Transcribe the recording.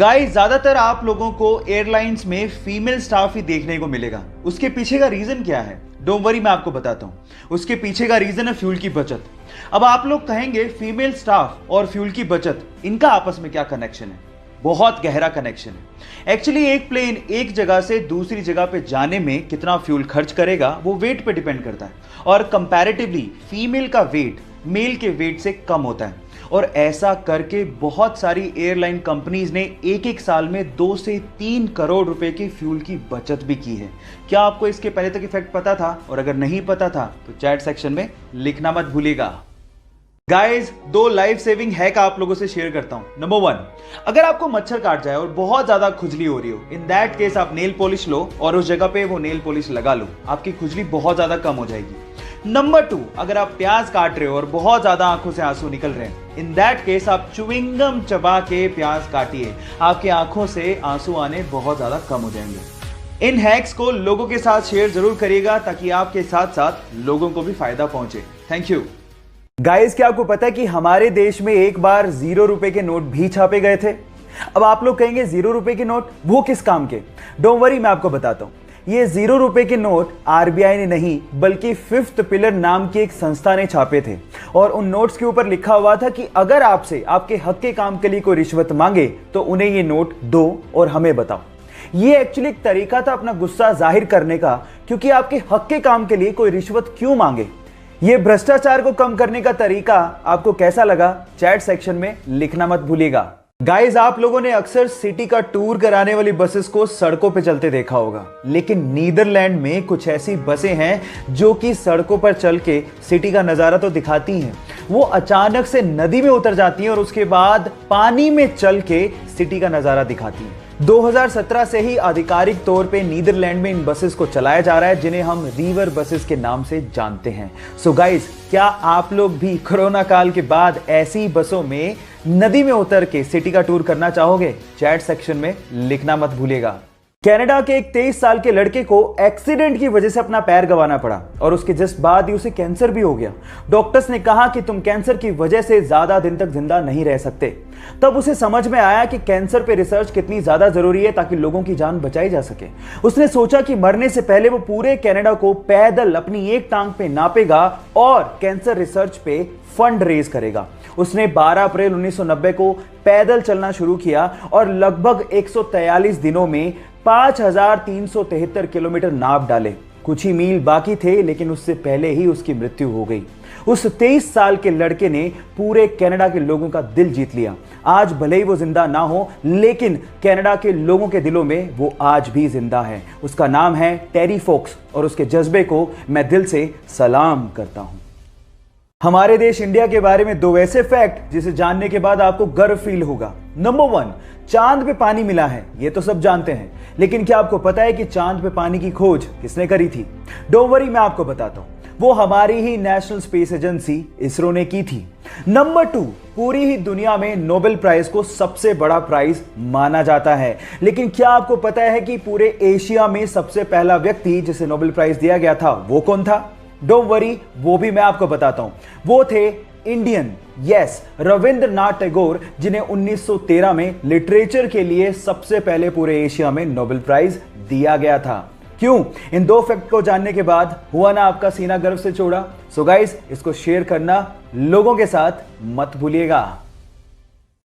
Guys, ज्यादातर आप लोगों को एयरलाइंस में फीमेल स्टाफ ही देखने को मिलेगा। उसके पीछे का रीजन क्या है? डोंट वरी, मैं आपको बताता हूं। उसके पीछे का रीजन है फ्यूल की बचत। अब आप लोग कहेंगे फीमेल स्टाफ और फ्यूल की बचत, इनका आपस में क्या कनेक्शन है? बहुत गहरा कनेक्शन है। एक्चुअली एक प्लेन एक जगह से दूसरी जगह पे जाने में कितना फ्यूल खर्च करेगा वो वेट पे डिपेंड करता है, और कंपैरेटिवली फीमेल का वेट मेल के वेट से कम होता है। और ऐसा करके बहुत सारी एयरलाइन कंपनीज ने एक एक साल में 2 से 3 करोड़ रुपए की फ्यूल की बचत भी की है। क्या आपको इसके पहले तक इफेक्ट पता था? और अगर नहीं पता था तो चैट सेक्शन में लिखना मत भूलिएगा। गाइज, 2 लाइफ सेविंग हैक आप लोगों से शेयर करता हूं। नंबर 1, अगर आपको मच्छर काट जाए और बहुत ज्यादा खुजली हो रही हो, इन दैट केस आप नेल पॉलिश लो और उस जगह पे वो नेल पॉलिश लगा लो, आपकी खुजली बहुत ज्यादा कम हो जाएगी। नंबर 2, अगर आप प्याज काट रहे हो और बहुत ज्यादा आंखों से आंसू निकल रहे हैं, इन दैट केस आप च्युइंगम चबा के प्याज काटिए, आपकी आंखों से आंसू आने बहुत ज्यादा कम हो जाएंगे। इन हैक्स को लोगों के साथ शेयर जरूर करिएगा ताकि आपके साथ साथ लोगों को भी फायदा पहुंचे। Thank you. गाइस, क्या आपको पता है कि हमारे देश में एक बार 0 रुपए के नोट भी छापे गए थे? अब आप लोग कहेंगे 0 रुपए के नोट वो किस काम के? डोंट वरी, मैं आपको बताता हूं। ये 0 रुपए के नोट आरबीआई ने नहीं बल्कि फिफ्थ पिलर नाम की एक संस्था ने छापे थे, और उन नोट्स के ऊपर लिखा हुआ था कि अगर आपसे आपके हक के काम के लिए कोई रिश्वत मांगे तो उन्हें ये नोट दो और हमें बताओ। ये एक्चुअली एक तरीका था अपना गुस्सा जाहिर करने का, क्योंकि आपके हक के काम के लिए कोई रिश्वत क्यों मांगे। ये भ्रष्टाचार को कम करने का तरीका आपको कैसा लगा? चैट सेक्शन में लिखना मत भूलिएगा। गाइस, आप लोगों ने अक्सर सिटी का टूर कराने वाली बसेस को सड़कों पे चलते देखा होगा, लेकिन नीदरलैंड में कुछ ऐसी बसें हैं जो कि सड़कों पर चल के सिटी का नजारा तो दिखाती हैं, वो अचानक से नदी में उतर जाती हैं और उसके बाद पानी में चल के सिटी का नजारा दिखाती हैं। 2017 से ही आधिकारिक तौर पे नीदरलैंड में इन बसेस को चलाया जा रहा है, जिन्हें हम रिवर बसेस के नाम से जानते हैं। सो गाइस, क्या आप लोग भी कोरोना काल के बाद ऐसी बसों में नदी में उतर के सिटी का टूर करना चाहोगे? चैट सेक्शन में लिखना मत भूलिएगा। कनाडा के एक 23 साल के लड़के को एक्सीडेंट की वजह से अपना पैर गंवाना पड़ा, और उसके जस्ट बाद ही उसे कैंसर भी हो गया। डॉक्टर्स ने कहा कि तुम कैंसर की वजह से ज्यादा दिन तक जिंदा नहीं रह सकते। तब उसे समझ में आया कि कैंसर पे रिसर्च कितनी ज्यादा जरूरी है ताकि लोगों की जान बचाई जा सके। उसने सोचा कि मरने से पहले वो पूरे कनाडा को पैदल अपनी एक टांग पे नापेगा और कैंसर रिसर्च पे फंड रेज करेगा। उसने 12 अप्रैल 1990 को पैदल चलना शुरू किया और लगभग 143 दिनों में 5373 किलोमीटर नाप डाले। कुछ ही मील बाकी थे, लेकिन उससे पहले ही उसकी मृत्यु हो गई। उस 23 साल के लड़के ने पूरे कनाडा के लोगों का दिल जीत लिया। आज भले ही वो जिंदा ना हो, लेकिन कनाडा के लोगों के दिलों में वो आज भी जिंदा है। उसका नाम है टेरी फोक्स, और उसके जज्बे को मैं दिल से सलाम करता हूं। हमारे देश इंडिया के बारे में 2 ऐसे फैक्ट जिसे जानने के बाद आपको गर्व फील होगा। नंबर 1, चांद पे पानी मिला है, ये तो सब जानते हैं, लेकिन क्या आपको पता है कि चांद पे पानी की खोज किसने करी थी? डोंट वरी, मैं आपको बताता हूं। वो हमारी ही नेशनल स्पेस एजेंसी इसरो ने की थी। नंबर 2, पूरी ही दुनिया में नोबेल प्राइज को सबसे बड़ा प्राइज माना जाता है, लेकिन क्या आपको पता है कि पूरे एशिया में सबसे पहला व्यक्ति जिसे नोबेल प्राइज दिया गया था वो कौन था? डोंट वरी, वो भी मैं आपको बताता हूं। वो थे इंडियन, यस, रविंद्रनाथ टैगोर, जिन्हें 1913 में लिटरेचर के लिए सबसे पहले पूरे एशिया में नोबेल प्राइज दिया गया था। क्यों? इन 2 फैक्ट को जानने के बाद हुआ ना आपका सीना गर्व से चौड़ा? सो गाइस, इसको शेयर करना लोगों के साथ मत भूलिएगा।